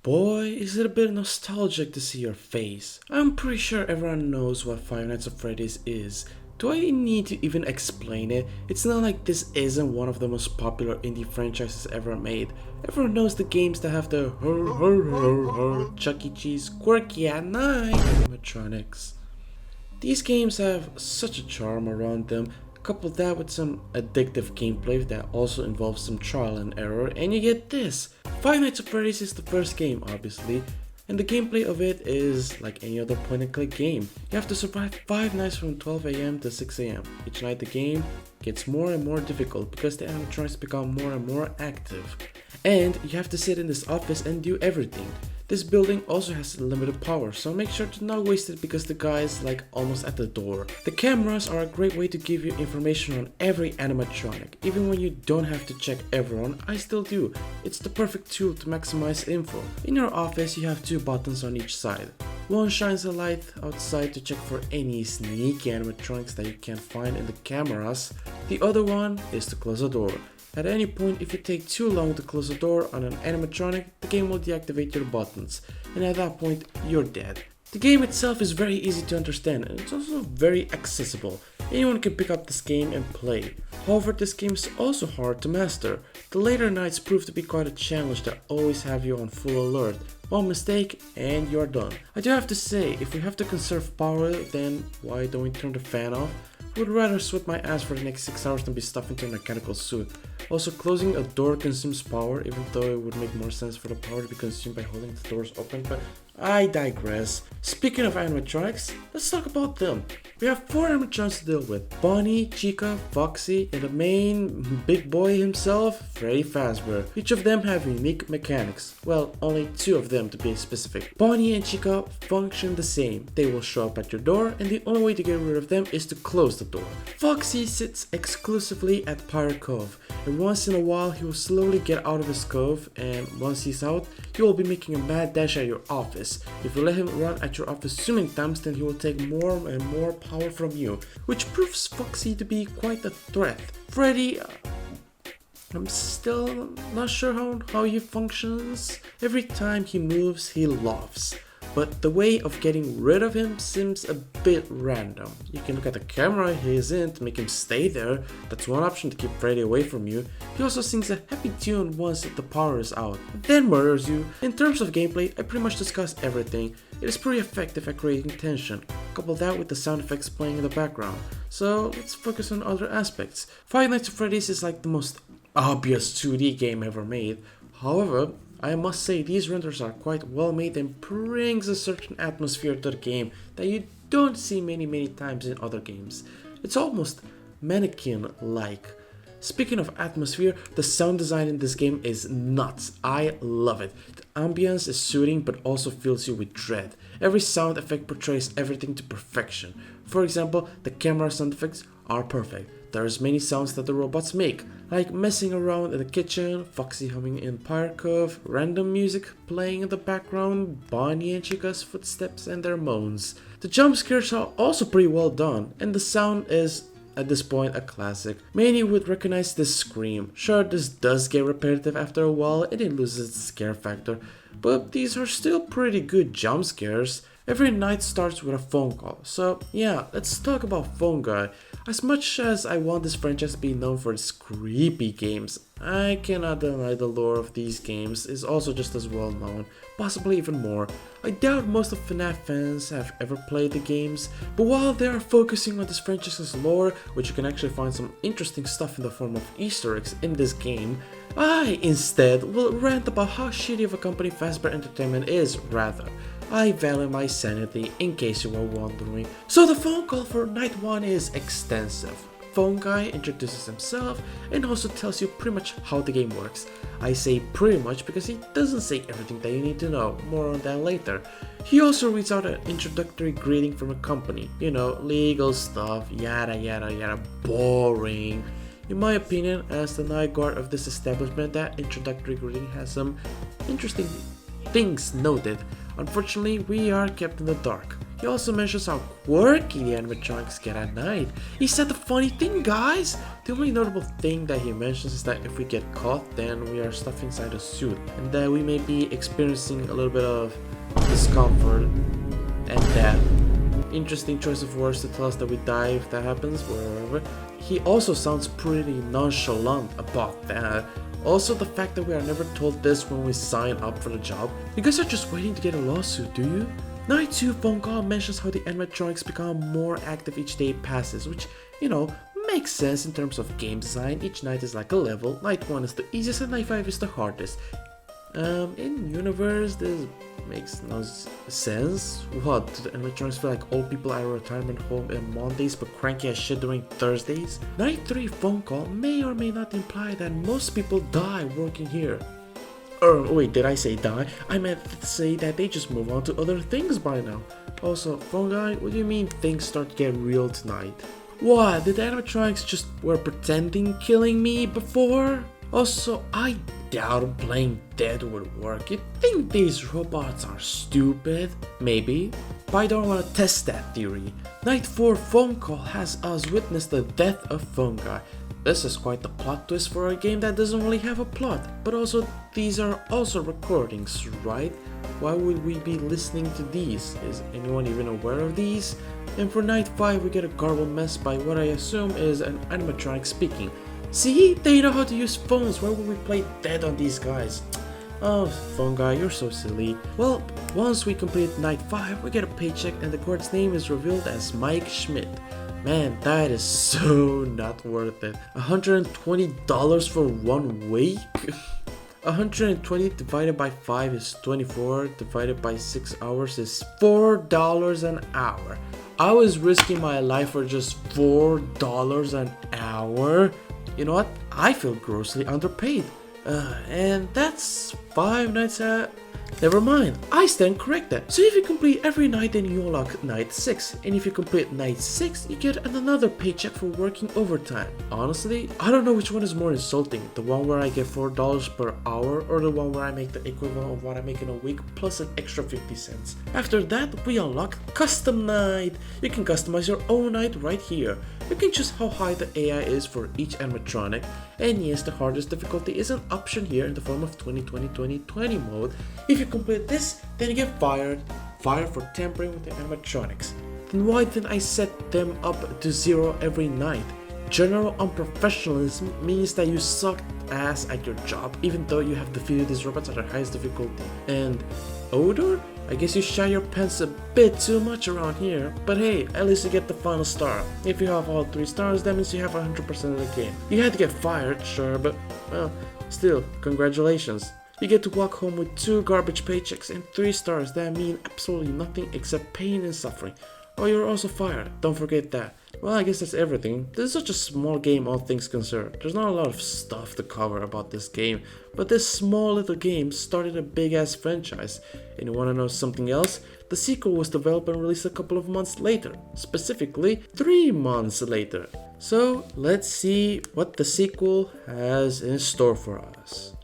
Boy, is it a bit nostalgic to see your face. I'm pretty sure everyone knows what Five Nights at Freddy's is. Do I need to even explain it? It's not like this isn't one of the most popular indie franchises ever made. Everyone knows the games that have the Chuck E. Cheese quirky at night animatronics. These games have such a charm around them. Couple that with some addictive gameplay that also involves some trial and error, and you get this. Five Nights at Freddy's is the first game, obviously, and the gameplay of it is like any other point and click game. You have to survive 5 nights from 12 AM to 6 AM. Each night the game gets more and more difficult because the animatronics become more and more active. And you have to sit in this office and do everything. This building also has limited power, so make sure to not waste it because the guy is like almost at the door. The cameras are a great way to give you information on every animatronic. Even when you don't have to check everyone, I still do. It's the perfect tool to maximize info. In your office, you have 2 buttons on each side. One shines a light outside to check for any sneaky animatronics that you can't find in the cameras. The other one is to close the door. At any point, if you take too long to close the door on an animatronic, the game will deactivate your buttons, and at that point, you're dead. The game itself is very easy to understand, and it's also very accessible. Anyone can pick up this game and play. However, this game is also hard to master. The later nights prove to be quite a challenge that always have you on full alert. One mistake and you're done. I do have to say, if we have to conserve power, then why don't we turn the fan off? I would rather sweat my ass for the next 6 hours than be stuffed into a mechanical suit. Also, closing a door consumes power, even though it would make more sense for the power to be consumed by holding the doors open, but I digress. Speaking of animatronics, let's talk about them. We have 4 animatronics to deal with: Bonnie, Chica, Foxy, and the main big boy himself, Freddy Fazbear. Each of them have unique mechanics. Well, only 2 of them to be specific. Bonnie and Chica function the same. They will show up at your door, and the only way to get rid of them is to close the door. Foxy sits exclusively at Pirate Cove, and once in a while he will slowly get out of his cove, and once he's out, he will be making a mad dash at your office. If you let him run at your office too many times, then he will take more and more power from you, which proves Foxy to be quite a threat. Freddy, I'm still not sure how he functions. Every time he moves, he laughs. But the way of getting rid of him seems a bit random. You can look at the camera he's in to make him stay there. That's one option to keep Freddy away from you. He also sings a happy tune once the power is out, then murders you. In terms of gameplay, I pretty much discussed everything. It is pretty effective at creating tension. Couple that with the sound effects playing in the background. So let's focus on other aspects. Five Nights at Freddy's is like the most obvious 2D game ever made. However, I must say these renders are quite well made and brings a certain atmosphere to the game that you don't see many times in other games. It's almost mannequin-like. Speaking of atmosphere, the sound design in this game is nuts. I love it. The ambience is soothing but also fills you with dread. Every sound effect portrays everything to perfection. For example, the camera sound effects are perfect. There's many sounds that the robots make, like messing around in the kitchen, Foxy humming in Pirate Cove, random music playing in the background, Bonnie and Chica's footsteps and their moans. The jump scares are also pretty well done, and the sound is, at this point, a classic. Many would recognize this scream. Sure, this does get repetitive after a while and it loses its scare factor, but these are still pretty good jump scares. Every night starts with a phone call, so yeah, let's talk about Phone Guy. As much as I want this franchise to be known for its creepy games, I cannot deny the lore of these games is also just as well known, possibly even more. I doubt most of FNAF fans have ever played the games, but while they are focusing on this franchise's lore, which you can actually find some interesting stuff in the form of Easter eggs in this game, I instead will rant about how shitty of a company Fazbear Entertainment is, rather. I value my sanity in case you were wondering. So the phone call for night 1 is extensive. Phone Guy introduces himself and also tells you pretty much how the game works. I say pretty much because he doesn't say everything that you need to know, more on that later. He also reads out an introductory greeting from a company, you know, legal stuff, yada yada yada, boring. In my opinion, as the night guard of this establishment, that introductory greeting has some interesting things noted. Unfortunately, we are kept in the dark. He also mentions how quirky the animatronics get at night. He said the funny thing, guys! The only notable thing that he mentions is that if we get caught, then we are stuffed inside a suit, and that we may be experiencing a little bit of discomfort and death. Interesting choice of words to tell us that we die if that happens, wherever. He also sounds pretty nonchalant about that. Also, the fact that we are never told this when we sign up for the job. You guys are just waiting to get a lawsuit, do you? Night 2 phone call mentions how the animatronics become more active each day passes, which, you know, makes sense in terms of game design. Each night is like a level. Night 1 is the easiest and night 5 is the hardest. In universe, this makes no sense. What? Do the animatronics feel like old people at a retirement home on Mondays but cranky as shit during Thursdays? Night 3 phone call may or may not imply that most people die working here. Wait, did I say die? I meant to say that they just move on to other things by now. Also, phone guy, what do you mean things start to get real tonight? What? Did the animatronics just were pretending killing me before? Also, I doubt playing dead would work. You think these robots are stupid? Maybe. But I don't want to test that theory. Night 4 phone call has us witness the death of phone guy. This is quite the plot twist for a game that doesn't really have a plot. But also, these are also recordings, right? Why would we be listening to these? Is anyone even aware of these? And for night 5 we get a garbled mess by what I assume is an animatronic speaking. See? They know how to use phones. Why would we play dead on these guys? Oh, phone guy, you're so silly. Well, once we complete night 5, we get a paycheck and the court's name is revealed as Mike Schmidt. Man, that is so not worth it. $120 for 1 week? 120 divided by 5 is 24, divided by 6 hours is $4 an hour. I was risking my life for just $4 an hour. You know what? I feel grossly underpaid. And that's 5 nights at... Never mind, I stand corrected. So if you complete every night, then you unlock night 6. And if you complete night 6, you get another paycheck for working overtime. Honestly, I don't know which one is more insulting. The one where I get $4 per hour, or the one where I make the equivalent of what I make in a week plus an extra 50 cents. After that, we unlock custom night. You can customize your own night right here. You can choose how high the AI is for each animatronic. And yes, the hardest difficulty is an option here in the form of 2020 mode. If you complete this, then you get fired for tampering with the animatronics. Then why didn't I set them up to 0 every night? General unprofessionalism means that you suck ass at your job, even though you have defeated these robots at their highest difficulty. And odor? I guess you shine your pants a bit too much around here, but hey, at least you get the final star. If you have all 3 stars, that means you have 100% of the game. You had to get fired, sure, but well, still, congratulations. You get to walk home with 2 garbage paychecks and 3 stars that mean absolutely nothing except pain and suffering. Oh, you're also fired, don't forget that. Well, I guess that's everything. This is such a small game, all things considered. There's not a lot of stuff to cover about this game, but this small little game started a big ass franchise. And you wanna know something else? The sequel was developed and released a couple of months later, specifically 3 months later. So let's see what the sequel has in store for us.